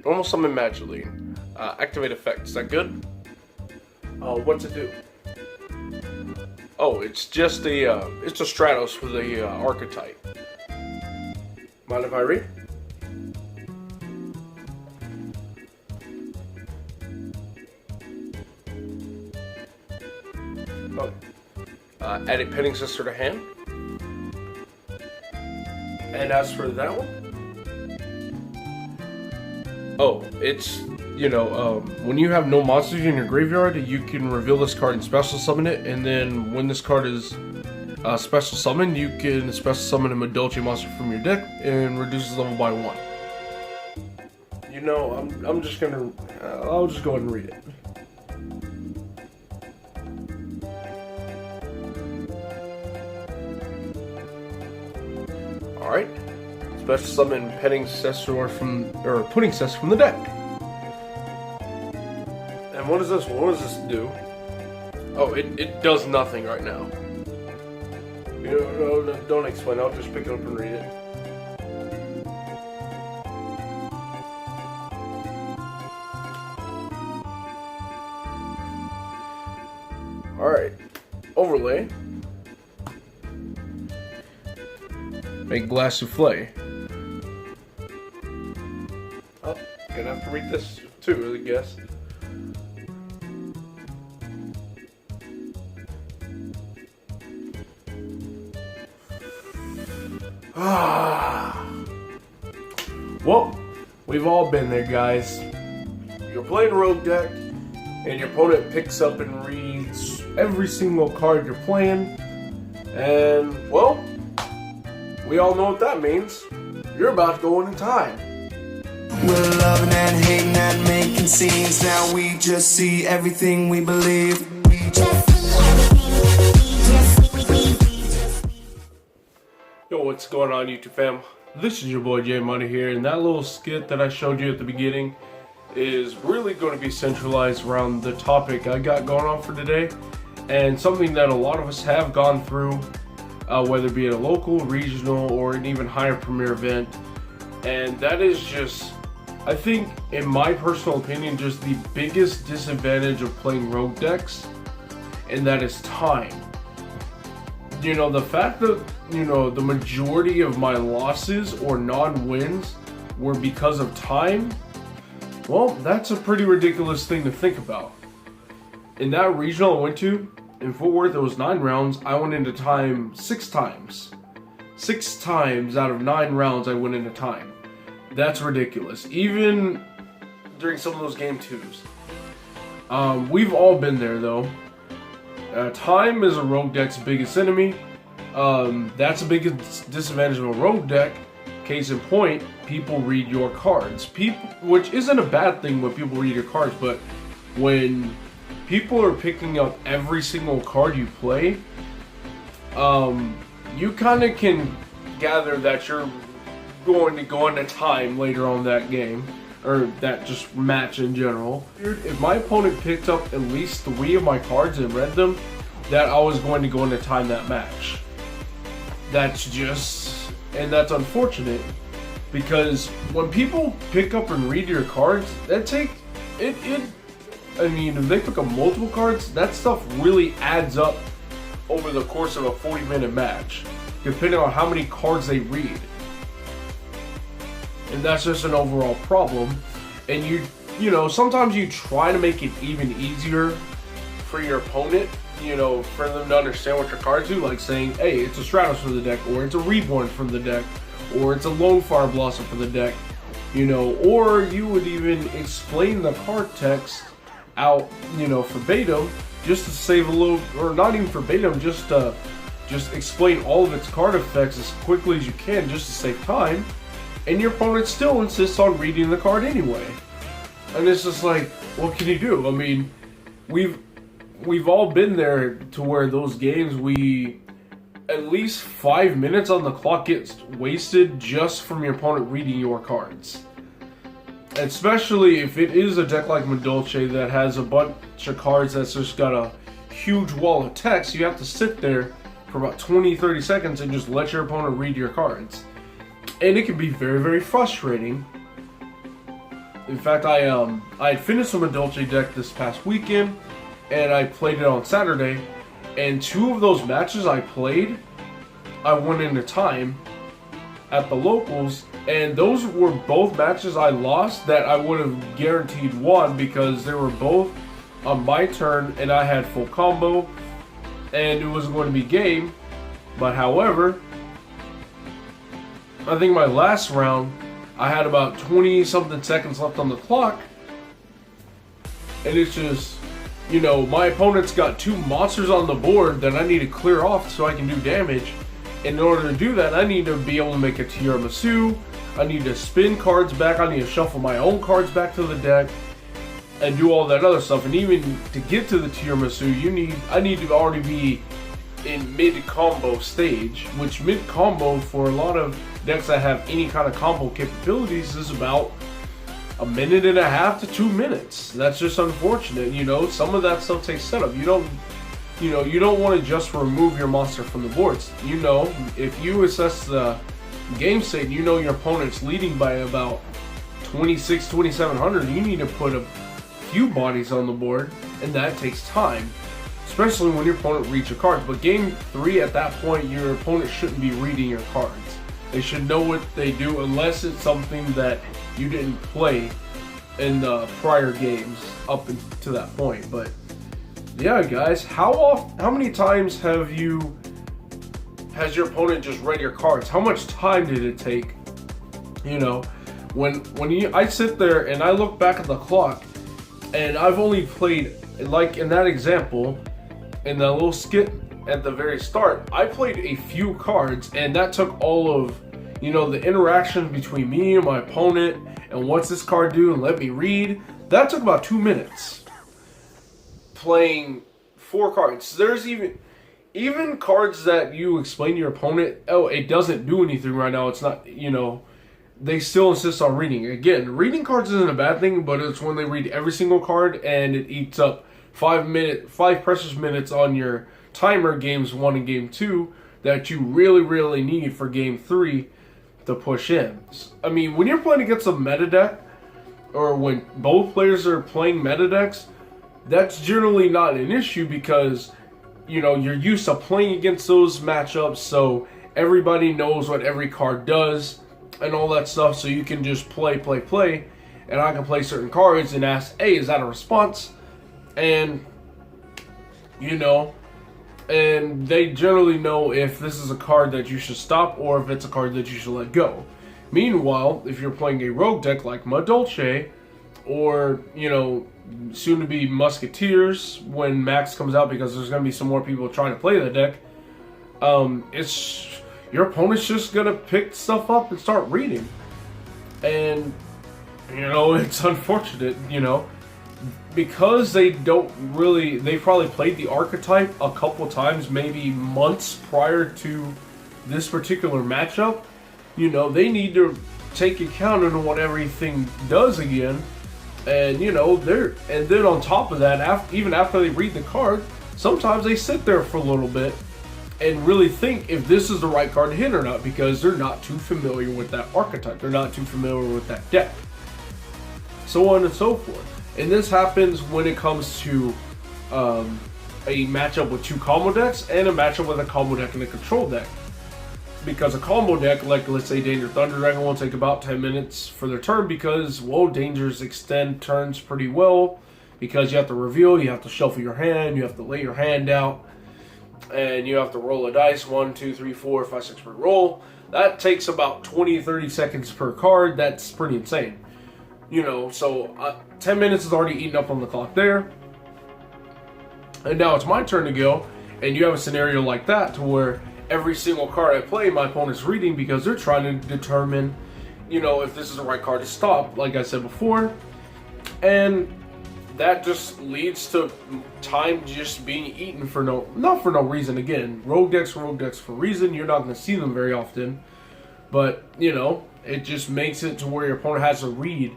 Normal summon Magically. Activate effect. Is that good? What's it do? Oh, it's just it's a Stratos for the archetype. Mind if I read? Oh. Add a Penning Sister to hand. And as for that one, oh, it's, when you have no monsters in your graveyard, you can reveal this card and special summon it, and then when this card is special summoned, you can special summon a Madolche monster from your deck and reduces level by 1. I'll just go ahead and read it. Alright. Special summon Pudding Cess from the deck. And what does this do? Oh, it does nothing right now. No, don't explain. I'll just pick it up and read it. Alright. Overlay. Make glass souffle. Oh, gonna have to read this too, I guess. Well, we've all been there, guys. You're playing a rogue deck, and your opponent picks up and reads every single card you're playing, and, well, we all know what that means. You're about to go into time. We're loving and hating and making scenes. Now we just see everything we believe. Yo, what's going on, YouTube fam? This is your boy J Money here, and that little skit that I showed you at the beginning is really going to be centralized around the topic I got going on for today, and something that a lot of us have gone through, whether it be at a local, regional, or an even higher premier event. And that is just, I think, in my personal opinion, just the biggest disadvantage of playing rogue decks, and that is time. The fact that, the majority of my losses or non-wins were because of time, well, that's a pretty ridiculous thing to think about. In that regional I went to, in Fort Worth, it was 9 rounds. I went into time 6 times. 6 times out of 9 rounds I went into time. That's ridiculous. Even during some of those game 2s. We've all been there though. Time is a rogue deck's biggest enemy. That's the biggest disadvantage of a rogue deck. Case in point, people read your cards. Which isn't a bad thing when people read your cards, but when people are picking up every single card you play, you kind of can gather that you're going to go into time later on that game, or that just match in general. If my opponent picked up at least 3 of my cards and read them, that I was going to go into time that match. And that's unfortunate, because when people pick up and read your cards, if they pick up multiple cards, that stuff really adds up over the course of a 40-minute match, depending on how many cards they read. And that's just an overall problem. And sometimes you try to make it even easier for your opponent, for them to understand what your cards do, like saying, hey, it's a Stratos for the deck, or it's a Reborn from the deck, or it's a Lone Fire Blossom for the deck, or you would even explain the card text out, verbatim, just to save a little, or not even verbatim, just explain all of its card effects as quickly as you can, just to save time, and your opponent still insists on reading the card anyway. And it's just like, what can you do? I mean, we've all been there to where those games, at least 5 minutes on the clock gets wasted just from your opponent reading your cards. Especially if it is a deck like Madolche that has a bunch of cards that's just got a huge wall of text, you have to sit there for about 20-30 seconds and just let your opponent read your cards. And it can be very, very frustrating. In fact, I had finished the Dolce deck this past weekend, and I played it on Saturday. And 2 of those matches I played, I won in a time at the locals, and those were both matches I lost that I would have guaranteed won because they were both on my turn and I had full combo and it was going to be game. But however, I think my last round I had about 20 something seconds left on the clock, and it's just, you know, my opponent's got 2 monsters on the board that I need to clear off so I can do damage. In order to do that, I need to be able to make a tiramisu. I need to spin cards back. I need to shuffle my own cards back to the deck and do all that other stuff. And even to get to the tiramisu, I need to already be in mid-combo stage, which mid-combo for a lot of decks that have any kind of combo capabilities is about 1.5 minutes to 2 minutes. That's just unfortunate, you know. Some of that stuff takes setup. You don't want to just remove your monster from the boards. You know, if you assess the game state, you know your opponent's leading by about 2,700. You need to put a few bodies on the board, and that takes time, especially when your opponent reads your cards. But game 3, at that point, your opponent shouldn't be reading your cards. They should know what they do, unless it's something that you didn't play in the prior games up to that point. But yeah, guys, how many times has your opponent just read your cards? How much time did it take? You know, I sit there and I look back at the clock, and I've only played, like in that example, in that little skit at the very start, I played a few cards, and that took all of, you know, the interaction between me and my opponent, and what's this card do, and let me read. That took about 2 minutes. Playing 4 cards. There's even cards that you explain to your opponent, oh, it doesn't do anything right now, it's not, you know, they still insist on reading. Again, reading cards isn't a bad thing, but it's when they read every single card and it eats up 5 precious minutes on your timer, games 1 and game 2, that you really need for game 3 to push in. I mean, when you're playing against a meta deck, or when both players are playing meta decks, that's generally not an issue because, you know, you're used to playing against those matchups, so everybody knows what every card does and all that stuff, so you can just play, and I can play certain cards and ask, hey, is that a response? And, you know, and they generally know if this is a card that you should stop or if it's a card that you should let go. Meanwhile, if you're playing a rogue deck like Dolce, or, you know, soon to be Musketeers when Max comes out, because there's going to be some more people trying to play the deck, it's your opponent's just going to pick stuff up and start reading. And, you know, it's unfortunate, you know, because they probably played the archetype a couple times, maybe months prior to this particular matchup. You know, they need to take account of what everything does again. And, you know, and then on top of that, even after they read the card, sometimes they sit there for a little bit and really think if this is the right card to hit or not, because they're not too familiar with that archetype. They're not too familiar with that deck. So on and so forth. And this happens when it comes to a matchup with 2 combo decks and a matchup with a combo deck and a control deck. Because a combo deck, like let's say Danger Thunder Dragon, will take about 10 minutes for their turn because, well, Dangers extend turns pretty well because you have to reveal, you have to shuffle your hand, you have to lay your hand out, and you have to roll a dice, 1, 2, 3, 4, 5, 6 per roll. That takes about 20-30 seconds per card. That's pretty insane. You know, so 10 minutes is already eaten up on the clock there. And now it's my turn to go, and you have a scenario like that to where every single card I play, my opponent's reading because they're trying to determine, you know, if this is the right card to stop, like I said before. And that just leads to time just being eaten not for no reason. Again, rogue decks for a reason. You're not going to see them very often. But, you know, it just makes it to where your opponent has to read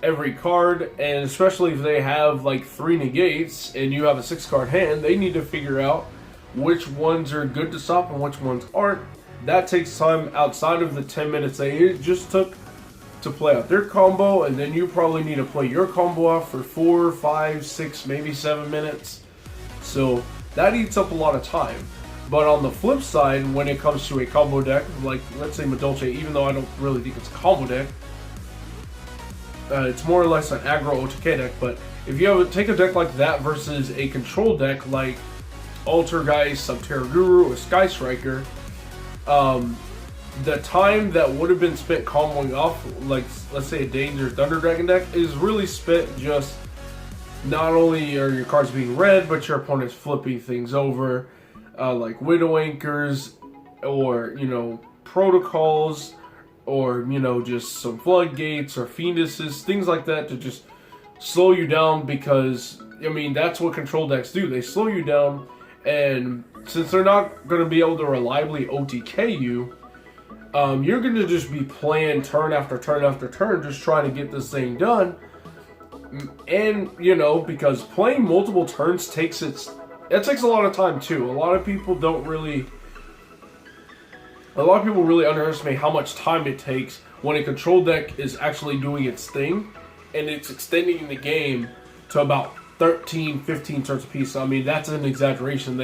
every card, and especially if they have like 3 negates and you have a 6-card hand, they need to figure out which ones are good to stop and which ones aren't. That takes time outside of the 10 minutes they just took to play out their combo, and then you probably need to play your combo out for 4, 5, 6, maybe 7 minutes. So that eats up a lot of time. But on the flip side, when it comes to a combo deck, like let's say Madolche, even though I don't really think it's a combo deck, it's more or less an aggro OTK deck. But if you take a deck like that versus a control deck like Altergeist, Subterra Guru, or Sky Striker, the time that would have been spent comboing off, like let's say a Danger Thunder Dragon deck, is really spent just not only are your cards being read, but your opponent's flipping things over, like Widow Anchors, or protocols, or just some floodgates or fienduses, things like that, to just slow you down. Because I mean, that's what control decks do. They slow you down, and since they're not going to be able to reliably OTK you, you're going to just be playing turn after turn after turn, just trying to get this thing done. And because playing multiple turns takes a lot of time too. A lot of people really underestimate how much time it takes when a control deck is actually doing its thing, and it's extending the game to about 13, 15 turns a piece. I mean, that's an exaggeration.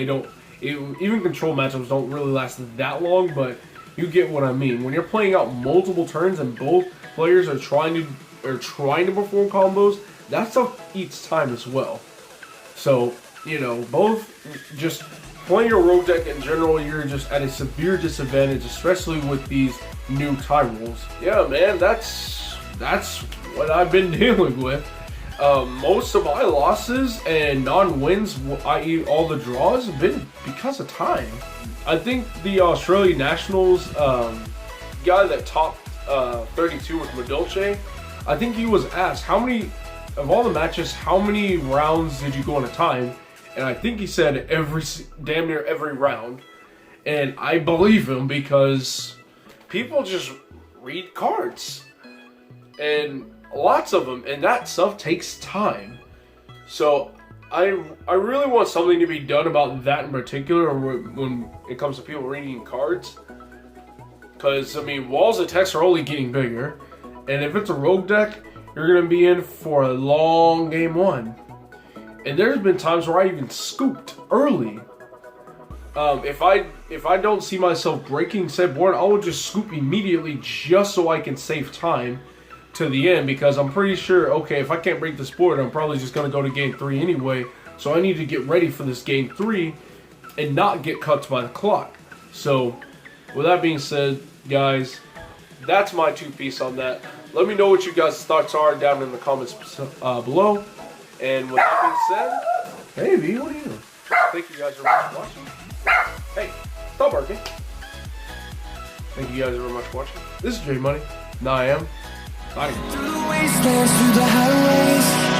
Even control matchups don't really last that long, but you get what I mean. When you're playing out multiple turns and both players are trying to perform combos, that stuff eats time as well. So, both just playing a rogue deck in general, you're just at a severe disadvantage, especially with these new time rules. Yeah, man, that's what I've been dealing with. Most of my losses and non-wins, i.e. all the draws, have been because of time. I think the Australian Nationals guy that topped 32 with Madolche, I think he was asked, of all the matches, how many rounds did you go on a time? And I think he said damn near every round. And I believe him, because people just read cards. And lots of them, and that stuff takes time. So I really want something to be done about that in particular when it comes to people reading cards. Because, I mean, walls of text are only getting bigger. And if it's a rogue deck, you're going to be in for a long game one. And there's been times where I even scooped early. If I don't see myself breaking said board, I will just scoop immediately just so I can save time to the end, because I'm pretty sure, okay, if I can't break this board, I'm probably just going to go to game 3 anyway. So I need to get ready for this game 3 and not get cut by the clock. So with that being said, guys, that's my 2-piece on that. Let me know what you guys' thoughts are down in the comments below. And with that being said, hey V, what are you doing? Thank you guys very much for watching. Hey, stop barking. Thank you guys very much for watching. This is J Money. Now I am. Bye. Through the wastelands, through the highways.